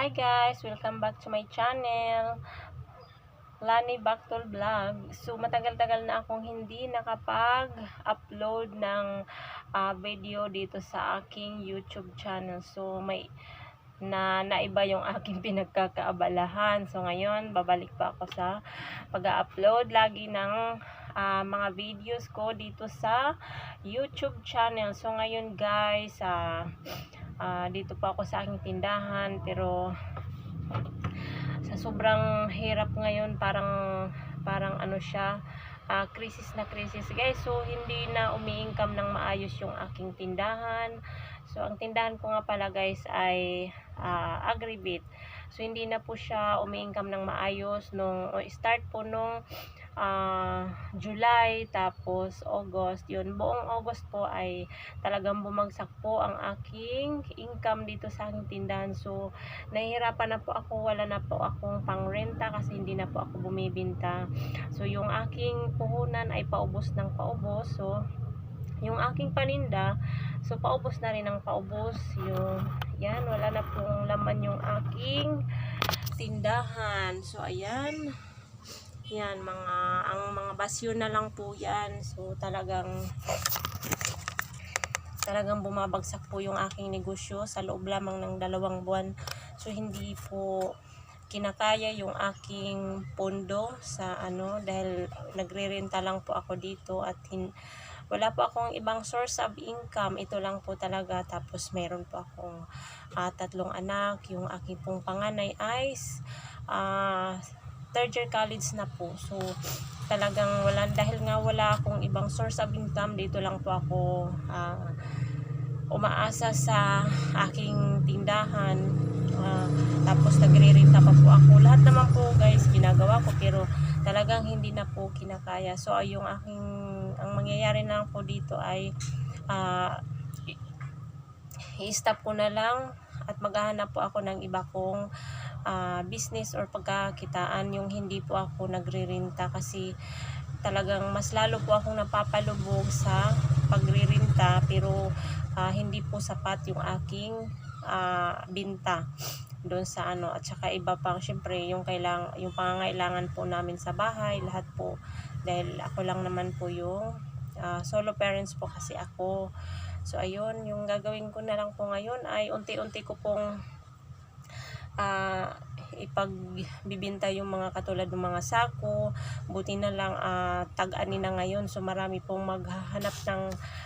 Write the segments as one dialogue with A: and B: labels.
A: Hi guys! Welcome back to my channel, Lani Bactol Vlog. So matagal-tagal na akong hindi nakapag-upload ng video dito sa aking YouTube channel. So naiba yung aking pinagkakaabalahan. So ngayon, babalik pa ako sa pag-upload lagi ng mga videos ko dito sa YouTube channel. So ngayon guys, dito pa ako sa aking tindahan, pero sa sobrang hirap ngayon, parang ano siya, krisis na krisis guys. So hindi na umi-income ng maayos yung aking tindahan. So ang tindahan ko nga pala guys ay Agribit. So hindi na po siya umi-income ng maayos nung start po nung July, tapos August. Yun, buong August po ay talagang bumagsak po ang aking income dito sa aking tindahan. So nahihirapan na po ako, wala na po akong pangrenta kasi hindi na po ako bumibinta. So yung aking puhunan ay paubos ng paubos. So yung aking paninda, so paubos na rin ng paubos. Yan, wala na pong laman yung aking tindahan. So ayan, yan, ang mga basyo na lang po yan. So talagang bumabagsak po yung aking negosyo sa loob lamang ng 2 buwan. So hindi po kinakaya yung aking pondo sa dahil nagre-renta lang po ako dito at wala po akong ibang source of income. Ito lang po talaga. Tapos meron po akong 3 anak. Yung aking pong panganay ay 3rd year college na po. So talagang dahil nga wala akong ibang source of income, dito lang po ako umaasa sa aking tindahan. Tapos nagre-renta pa po ako. Lahat naman po guys ginagawa ko, pero talagang hindi na po kinakaya. So ang mangyayari na po dito ay i-stop ko na lang at maghahanap po ako ng iba kong business or pagkakitaan, yung hindi po ako nagre-renta, kasi talagang mas lalo po akong napapalubog sa pagre-renta, pero hindi po sapat yung aking binta doon sa at saka iba pang syempre yung pangangailangan po namin sa bahay, lahat po, dahil ako lang naman po yung solo parents po kasi ako. So ayun, yung gagawin ko na lang po ngayon ay unti-unti ko pong ipagbibinta yung mga katulad ng mga sako. Buti na lang tag-ani na ngayon, so marami pong maghahanap ng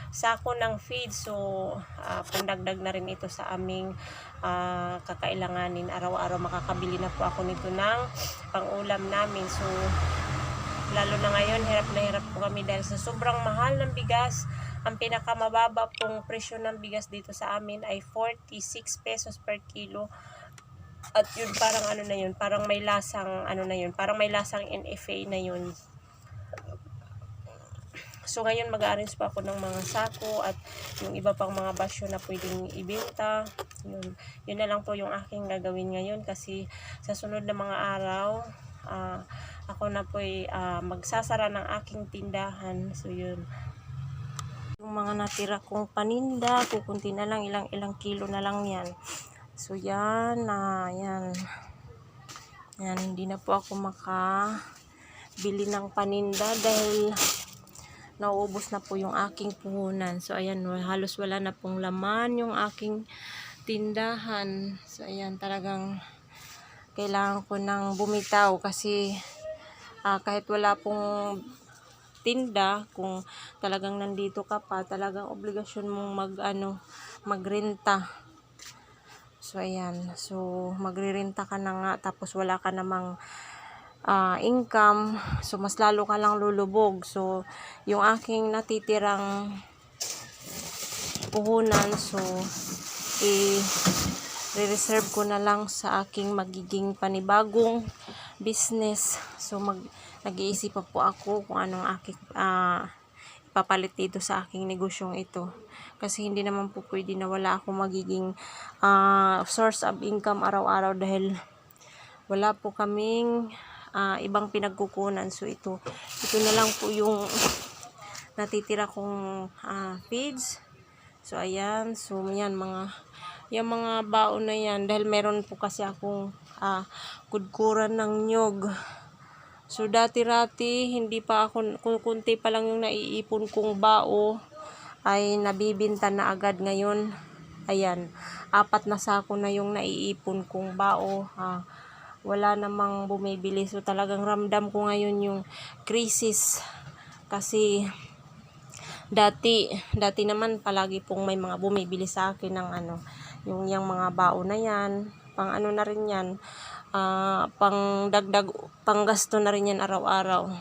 A: sako ng feed. So pandagdag na rin ito sa aming kakailanganin araw-araw. Makakabili na po ako nito ng pang-ulam namin. So lalo na ngayon, hirap na hirap po kami dahil sa sobrang mahal ng bigas. Ang pinakamababa pong presyo ng bigas dito sa amin ay 46 pesos per kilo. At yun, parang parang may lasang parang may lasang NFA na yun. So ngayon mag-arrange pa ako ng mga sako at yung iba pang mga basyo na pwedeng ibenta. Yun na lang po yung aking gagawin ngayon, kasi sa sunod na mga araw ako na po magsasara ng aking tindahan. So yun, yung mga natira kong paninda, kukunti na lang, ilang kilo na lang yan. So yan, yan, hindi na po ako makabili ng paninda dahil nauubos na po yung aking puhunan. So ayan, halos wala na pong laman yung aking tindahan. So ayan, talagang kailangan ko nang bumitaw, kasi kahit wala pong tinda, kung talagang nandito ka pa, talagang obligasyon mong magrenta. So ayan, so magre-renta ka na nga, tapos wala ka namang income, so mas lalo ka lang lulubog. So yung aking natitirang puhunan, so i-reserve ko na lang sa aking magiging panibagong business. So nag-iisip pa po ako kung anong aking ipapalit dito sa aking negosyong ito, kasi hindi naman po pwede na wala akong magiging source of income araw-araw, dahil wala po kaming ibang pinagkukunan. So ito na lang po yung natitira kong feeds. So ayan, so yan, mga yung mga baon na yan. Dahil meron po kasi akong kudkuran ng nyog. So dati-rati, hindi pa ako, kunti pa lang yung naiipon kong bao, ay nabibinta na agad. Ngayon, ayan, 4 na sako na yung naiipon kong bao. Wala namang bumibili. So talagang ramdam ko ngayon yung krisis. Kasi dati naman palagi pong may mga bumibili sa akin ng yung mga bao na yan. Pang na rin yan. Pang dagdag, pang gasto na rin yan araw-araw.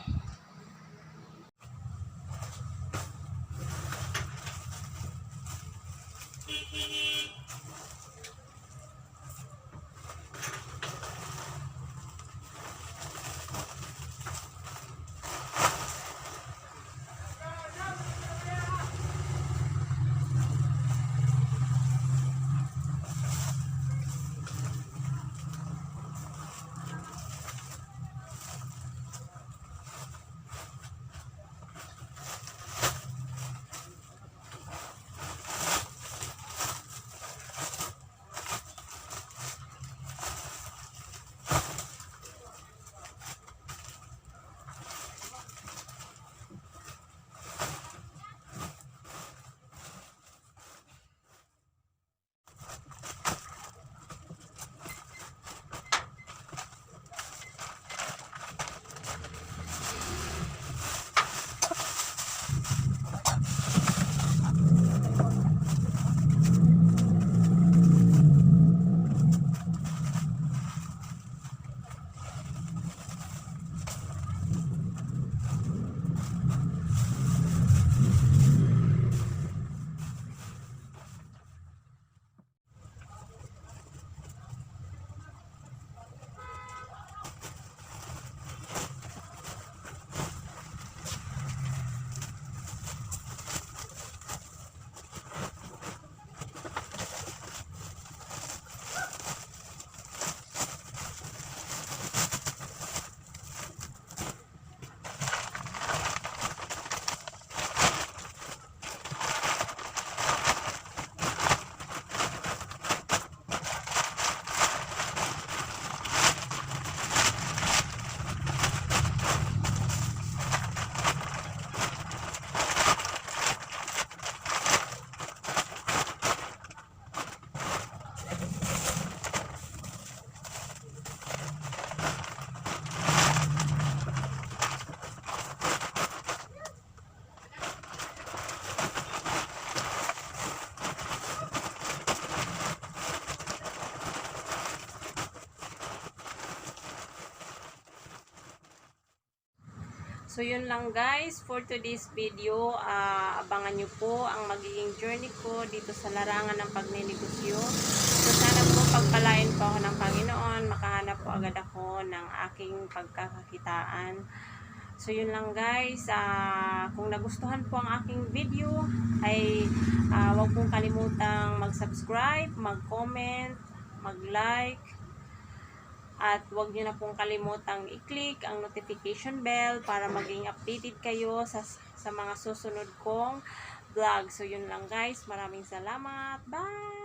A: So yun lang guys for today's video. Abangan nyo po ang magiging journey ko dito sa larangan ng pagninegosyo. So sana po pagpalain po ako ng Panginoon, makahanap po agad ako ng aking pagkakakitaan. So yun lang guys. Kung nagustuhan po ang aking video ay huwag pong kalimutang mag-subscribe, mag-comment, mag-like. At huwag nyo na pong kalimutang i-click ang notification bell para maging updated kayo sa mga susunod kong vlog. So yun lang guys. Maraming salamat. Bye!